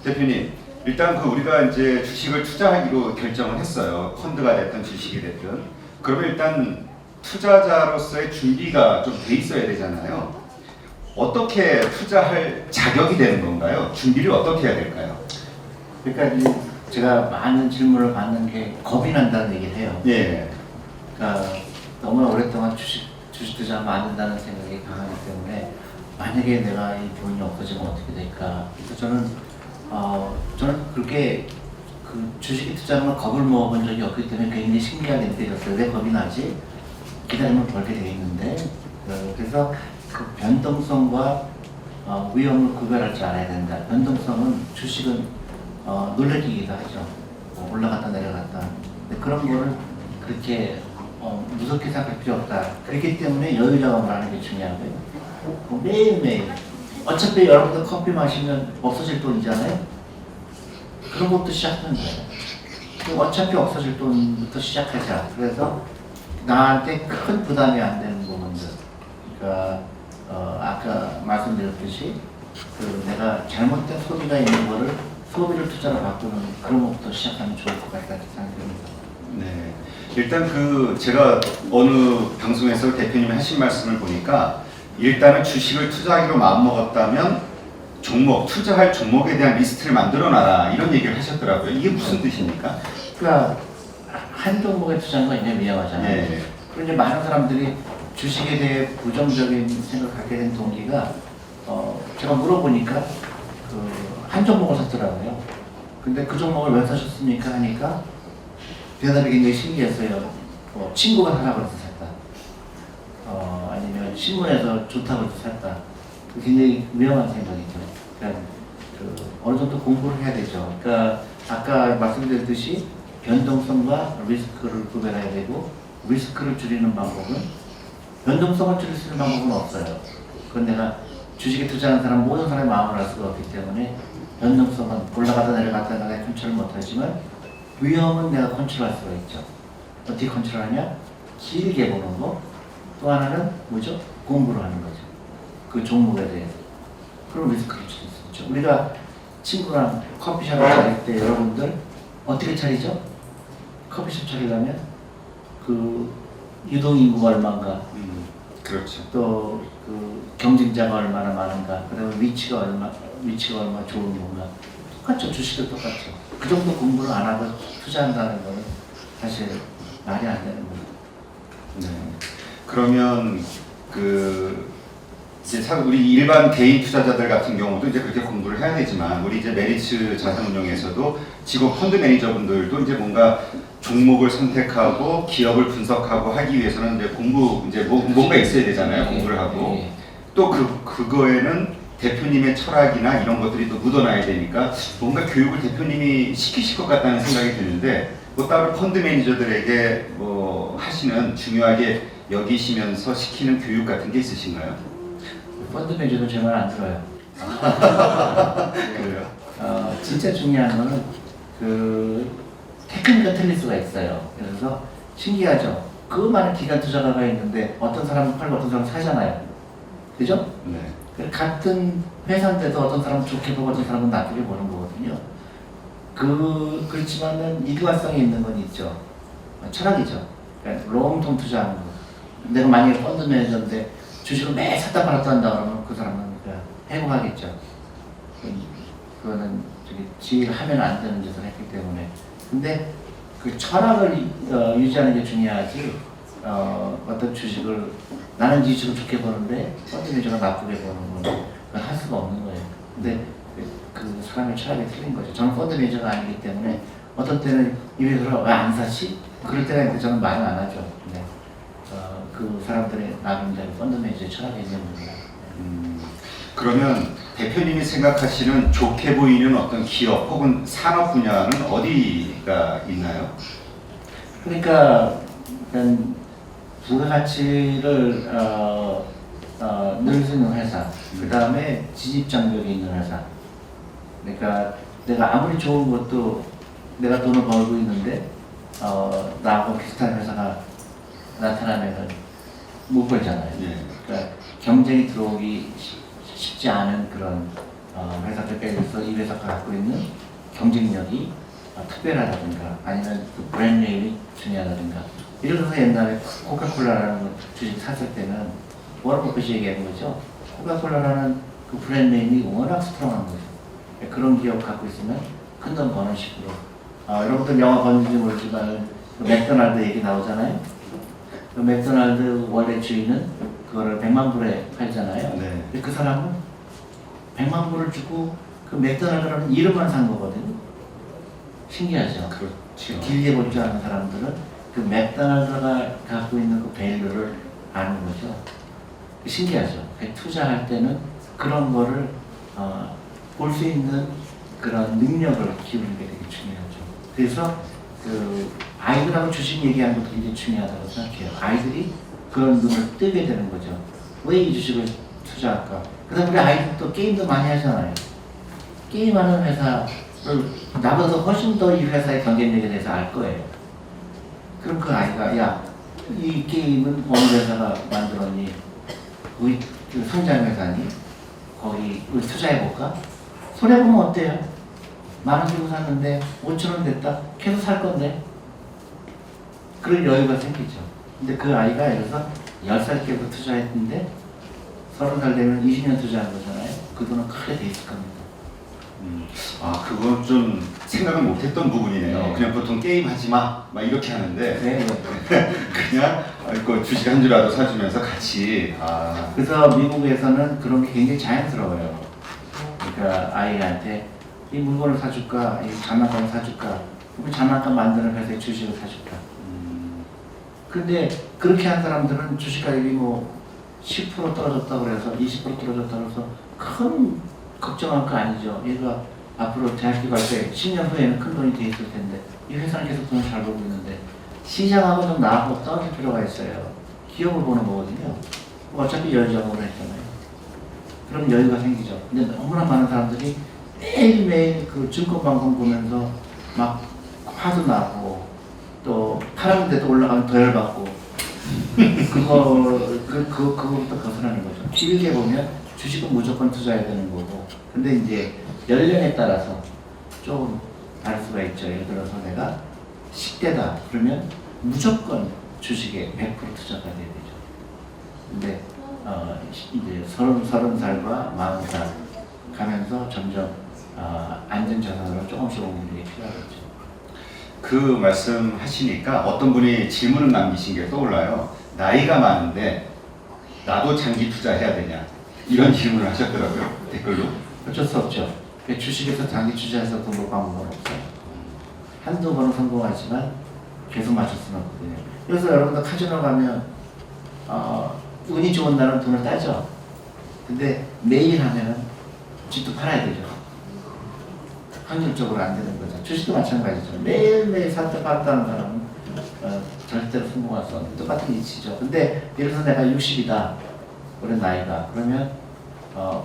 대표님, 일단 우리가 이제 주식을 투자하기로 결정을 했어요. 펀드가 됐든 주식이 됐든. 그러면 일단 투자자로서의 준비가 좀 돼 있어야 되잖아요. 어떻게 투자할 자격이 되는 건가요? 준비를 어떻게 해야 될까요? 그러니까 이제 제가 많은 질문을 받는 게 겁이 난다는 얘기를 해요. 예. 그러니까 너무나 오랫동안 주식 투자하면 안 된다는 생각이 강하기 때문에 만약에 내가 이 돈이 없어지면 어떻게 될까? 그래서 저는 그렇게 그 주식에 투자하는 걸 겁을 먹어본 적이 없기 때문에 굉장히 신기하게 느껴졌어요. 왜 겁이 나지? 기다리면 벌게 돼 있는데 그래서 그 변동성과 위험을 구별할 줄 알아야 된다. 변동성은 주식은 놀래키기도 하죠. 올라갔다 내려갔다. 근데 그런 거를 그렇게 무섭게 생각할 필요 없다. 그렇기 때문에 여유자금을 하는 게 중요하고요. 매일매일 어차피 여러분들 커피 마시면 없어질 돈이잖아요. 그런 것도 시작하는 거예요. 어차피 없어질 돈부터 시작하자. 그래서 나한테 큰 부담이 안 되는 부분들. 그러니까 아까 말씀드렸듯이 내가 잘못된 소비가 있는 거를 소비를 투자로 바꾸는 그런 것부터 시작하면 좋을 것 같다는 생각입니다. 네. 일단 제가 어느 방송에서 대표님이 하신 말씀을 보니까 일단은 주식을 투자하기로 마음먹었다면 투자할 종목에 대한 리스트를 만들어놔라 이런 얘기를 하셨더라고요. 이게 무슨 뜻입니까? 그러니까 한 종목에 투자하는 건 굉장히 위험하잖아요. 네. 그런데 많은 사람들이 주식에 대해 부정적인 생각을 갖게 된 동기가 제가 물어보니까 한 종목을 샀더라고요. 근데 그 종목을 왜 사셨습니까? 하니까 대답이 굉장히 신기했어요. 친구가 사라고 해서 샀다. 아니면 신문에서 좋다고 해서 샀다. 굉장히 위험한 생각이죠. 그러니까 어느 정도 공부를 해야 되죠. 그러니까 아까 말씀드렸듯이 변동성과 리스크를 구별해야 되고 리스크를 줄이는 방법은 변동성을 줄일 수 있는 방법은 없어요. 그건 내가 주식에 투자하는 사람 모든 사람의 마음을 알 수가 없기 때문에 변동성은 올라가다 내려갔다 내가 컨트롤 못하지만 위험은 내가 컨트롤할 수가 있죠. 어떻게 컨트롤하냐? 길게 보는 거. 또 하나는 뭐죠? 공부를 하는 거죠. 그 종목에 대해서. 그럼 리스크를 줄일 수 있죠. 우리가 친구랑 커피숍을 차릴 때 여러분들 어떻게 차리죠? 커피숍 차리려면 유동인구가 얼마인가, 그렇죠. 또 경쟁자가 얼마나 많은가, 그다음에 위치가 얼마 좋은 건가. 똑같죠. 주식도 똑같죠. 그 정도 공부를 안 하고 투자한다는 거는 사실 말이 안 되는 거죠. 네. 그러면 이제 우리 일반 개인 투자자들 같은 경우도 이제 그렇게 공부를 해야 되지만 우리 이제 메리츠 자산운용에서도 직업 펀드 매니저분들도 이제 뭔가 종목을 선택하고 기업을 분석하고 하기 위해서는 이제 뭔가 있어야 되잖아요. 공부를 하고 또 그거에는 대표님의 철학이나 이런 것들이 또 묻어나야 되니까 뭔가 교육을 대표님이 시키실 것 같다는 생각이 드는데 따로 펀드 매니저들에게 하시는 중요하게 여기시면서 시키는 교육 같은 게 있으신가요? 펀드 매니저도 제 말 안 들어요. 그래요? 진짜 중요한 거는 테크니컬 틀릴 수가 있어요. 그래서 신기하죠. 그 많은 기간 투자가가 있는데 어떤 사람은 팔고 어떤 사람은 사잖아요. 그죠? 네. 같은 회사인데도 어떤 사람은 좋게 보고 어떤 사람은 나쁘게 보는 거거든요. 그렇지만은 일관성이 있는 건 있죠. 철학이죠. 그러니까 롱텀 투자하는 거. 내가 만약에 펀드 매니저인데 주식을 매일 샀다 팔았다 한다 그러면 그 사람은 해고하겠죠. 그거는 지일 하면 안 되는 짓을 했기 때문에. 근데 그 철학을 유지하는 게 중요하지. 어떤 주식을 나는 주식을 좋게 보는데 펀드 매니저가 나쁘게 보는 건 할 수가 없는 거예요. 근데 그 사람의 철학이 틀린 거죠. 저는 펀드 매니저가 아니기 때문에 어떤 때는 입에 들어 왜 안 사지? 그럴 때가 있는데 저는 말을 안 하죠. 근데 그 사람들의 나름대로 펀드 매니저의 철학이 있는 겁니다. 그러면 대표님이 생각하시는 좋게 보이는 어떤 기업 혹은 산업 분야는 어디가 있나요? 그러니까 부가가치를 늘 수 있는 회사, 그 다음에 진입장벽이 있는 회사. 그러니까 내가 아무리 좋은 것도 내가 돈을 벌고 있는데 나하고 비슷한 회사가 나타나면은 못 벌잖아요. 예. 그러니까 경쟁이 들어오기 쉽지 않은 그런 회사들 빼서 이 회사가 갖고 있는 경쟁력이 특별하다든가 아니면 그 브랜드 네임이 중요하다든가. 예를 들어서 옛날에 코카콜라라는 주식 샀을 때는 워런 버핏이 얘기하는 거죠. 코카콜라라는 그 브랜드 네임이 워낙 스트롱한 거죠. 그런 기업 갖고 있으면 큰 돈 버는 식으로. 여러분들 영화 봤는지 모르지만 그 맥도날드 얘기 나오잖아요. 그 맥도날드 원래 주인은 그거를 100만 불에 팔잖아요. 네. 근데 그 사람은 100만 불을 주고 그 맥도날드라는 이름만 산 거거든요. 신기하죠. 그렇죠. 길게 볼 줄 아는 사람들은 그 맥도날드가 갖고 있는 그 밸류를 아는 거죠. 신기하죠. 투자할 때는 그런 거를 볼 수 있는 그런 능력을 키우는 게 되게 중요하죠. 그래서 그 아이들하고 주식 얘기하는 것도 굉장히 중요하다고 생각해요. 아이들이 그런 눈을 뜨게 되는 거죠. 왜 이 주식을 투자할까? 그 다음에 우리 아이들도 게임도 많이 하잖아요. 게임하는 회사를 나보다 훨씬 더 이 회사의 경쟁력에 대해서 알 거예요. 그럼 그 아이가 야, 이 게임은 어느 회사가 만들었니? 우리 그 성장 회사니? 거기 우리 투자해볼까? 손해보면 어때요? 10,000원 주고 샀는데 5,000원 됐다? 계속 살 건데? 그런 여유가 생기죠. 근데 그 아이가 예를 들어서 10살 때부터 투자했는데 30살 되면 20년 투자한 거잖아요. 그 돈은 크게 돼 있을 겁니다. 그건 좀 생각을 못했던 부분이네요. 네. 그냥 보통 게임 하지 마, 막 이렇게 하는데 네. 그냥 그 주식 한 주라도 사주면서 같이. 그래서 미국에서는 그런 게 굉장히 자연스러워요. 그러니까 아이한테 이 물건을 사줄까, 이 장난감을 사줄까, 그럼 장난감 만드는 회사에 주식을 사줄까. 근데 그렇게 한 사람들은 주식 가격이 뭐 10% 떨어졌다 그래서 20% 떨어졌다 그래서 큰 걱정할 거 아니죠. 얘가 앞으로 대학교 갈 때 10년 후에는 큰 돈이 돼 있을 텐데 이 회사는 계속 돈을 잘 벌고 있는데 시장하고 좀 나하고 떨어질 필요가 있어요. 기업을 보는 거거든요. 어차피 여유자금으로 했잖아요. 그럼 여유가 생기죠. 근데 너무나 많은 사람들이 매일매일 그 증권방송 보면서 막 화도 나고 또 파란데도 올라가면 더 열받고 그거부터 벗어나는 거죠. 길게 보면 주식은 무조건 투자해야 되는 거고 근데 이제 연령에 따라서 조금 다를 수가 있죠. 예를 들어서 내가 10대다 그러면 무조건 주식에 100% 투자가 돼야 되죠. 근데 이제 30살과 40살 가면서 점점 안전자산으로 조금씩 옮기는 게 필요하겠죠. 그 말씀 하시니까 어떤 분이 질문을 남기신 게 떠올라요. 나이가 많은데 나도 장기 투자해야 되냐? 이런 질문을 하셨더라고요. 댓글로. 어쩔 수 없죠. 주식에서 장기 투자해서 돈 벌 방법은 없어요. 한두 번은 성공하지만 계속 맞출 수는 없거든요. 그래서 여러분들 카지노 가면 운이 좋은 날은 돈을 따죠. 근데 매일 하면은 집도 팔아야 되죠. 확률적으로 안 되는 거죠. 주식도 마찬가지죠. 매일매일 샀다 팔았다 하는 사람은 절대로 성공할 수 없는 똑같은 이치죠. 근데 예를 들어서 내가 60이다. 올해 나이가. 그러면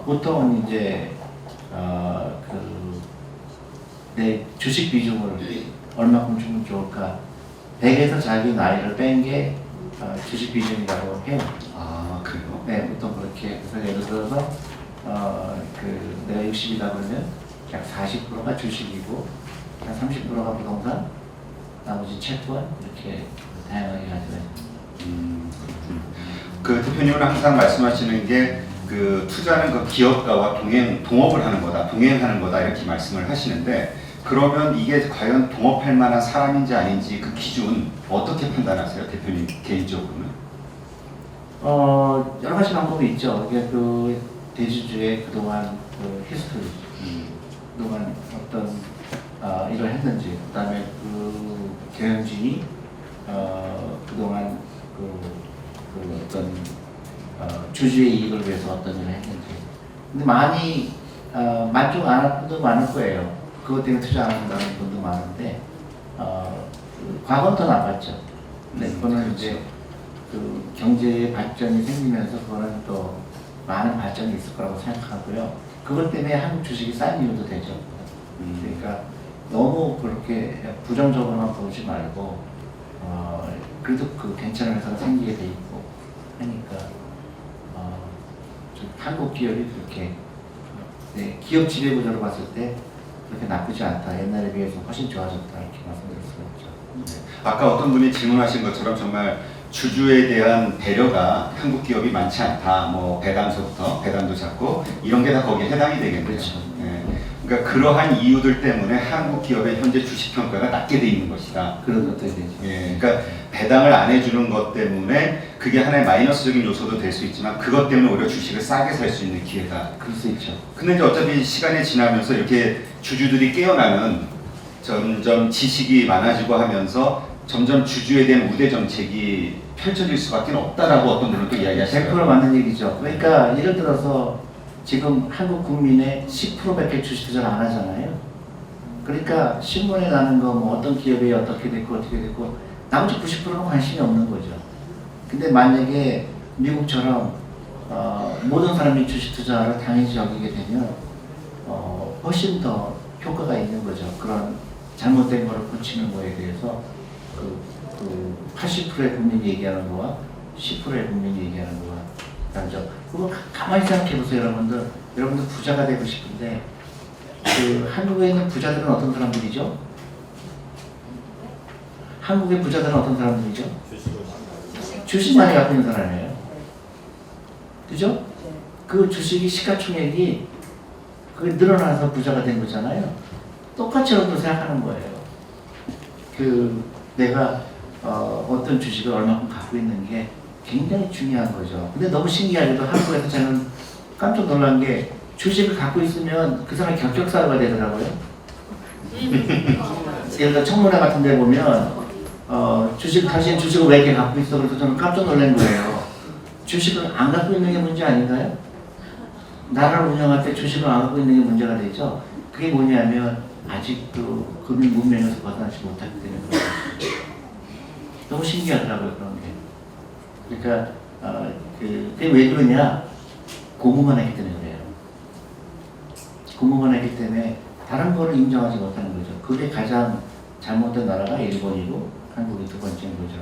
보통 이제 내 주식 비중을 얼마큼 주면 좋을까? 100에서 자기 나이를 뺀 게 주식 비중이라고 해요. 그래요? 네, 보통 그렇게. 그래서 예를 들어서 내가 60이다 그러면 약 40%가 주식이고 한 30%가 부동산, 나머지 채권 이렇게 다양하게 가져가요. 그 대표님은 항상 말씀하시는 게 그 투자는 그 기업가와 동업을 하는 거다, 동행하는 거다 이렇게 말씀을 하시는데 그러면 이게 과연 동업할 만한 사람인지 아닌지 그 기준 어떻게 판단하세요, 대표님 개인적으로는? 여러 가지 방법이 있죠. 이게 그 대주주의 그동안 그 히스토리, 그동안 어떤 일을 했는지, 그다음에 그 경영진이 그동안 그 어떤 주주의 이익을 위해서 어떤 일을 했는지. 근데 많이 만족 안 할 분도 많을 거예요. 그것 때문에 투자 안 한다는 분도 많은데 과거는 더 나빴죠. 근데 그거는 이제 그 경제의 발전이 생기면서 그거는 또 많은 발전이 있을 거라고 생각하고요. 그것 때문에 한국 주식이 싼 이유도 되죠. 그러니까 너무 그렇게 부정적으로만 보지 말고 그래도 그 괜찮은 회사가 생기게 돼 있고 하니까 좀 한국 기업이 그렇게 네, 기업 지배 구조로 봤을 때 그렇게 나쁘지 않다. 옛날에 비해서 훨씬 좋아졌다. 이렇게 말씀드릴 수가 있죠. 아까 어떤 분이 질문하신 것처럼 정말 주주에 대한 배려가 한국 기업이 많지 않다. 뭐 배당서부터 배당도 작고 이런 게 다 거기에 해당이 되겠네요. 그렇죠. 예. 그러니까 그러한 이유들 때문에 한국 기업의 현재 주식 평가가 낮게 돼 있는 것이다. 그런 것들이 되죠. 예. 그러니까 배당을 안 해주는 것 때문에 그게 하나의 마이너스적인 요소도 될 수 있지만 그것 때문에 오히려 주식을 싸게 살 수 있는 기회다. 그럴 수 있죠. 근데 이제 어차피 시간이 지나면서 이렇게 주주들이 깨어나는 점점 지식이 많아지고 하면서 점점 주주에 대한 우대 정책이 펼쳐질 수밖에 없다라고 어떤 분은 또 이야기하시더라고요. 100% 맞는 얘기죠. 그러니까 예를 들어서 지금 한국 국민의 10%밖에 주식 투자를 안 하잖아요. 그러니까 신문에 나는 거 뭐 어떤 기업이 어떻게 됐고 어떻게 됐고 나머지 90%는 관심이 없는 거죠. 근데 만약에 미국처럼 모든 사람이 주식 투자를 당연히 여기게 되면 훨씬 더 효과가 있는 거죠. 그런 잘못된 걸 고치는 거에 대해서 그 80%의 국민이 얘기하는 거와 10%의 국민이 얘기하는 거와 다르죠. 그거 가만히 생각해 보세요, 여러분들. 여러분들 부자가 되고 싶은데 그 한국에 있는 부자들은 어떤 사람들이죠? 한국의 부자들은 어떤 사람들이죠? 주식 많이 갖고 있는 사람이에요. 그죠? 그 주식이 시가총액이 그게 늘어나서 부자가 된 거잖아요. 똑같이 여러분도 생각하는 거예요. 그 내가 어떤 주식을 얼마큼 갖고 있는 게 굉장히 중요한 거죠. 근데 너무 신기하게도 한국에서 저는 깜짝 놀란 게 주식을 갖고 있으면 그 사람이 경격사유가 되더라고요. 예를 들어 청문회 같은 데 보면 당신 주식을 왜 이렇게 갖고 있어? 그래서 저는 깜짝 놀란 거예요. 주식을 안 갖고 있는 게 문제 아닌가요? 나라를 운영할 때 주식을 안 갖고 있는 게 문제가 되죠. 그게 뭐냐면 아직도 금융 문명에서 벗어나지 못하기 때문에 너무 신기하더라고요, 그런 게. 그러니까 그게 왜 그러냐? 공부만 했기 때문에 그래요. 공부만 했기 때문에 다른 거를 인정하지 못하는 거죠. 그게 가장 잘못된 나라가 일본이고 한국이 두 번째인 거죠.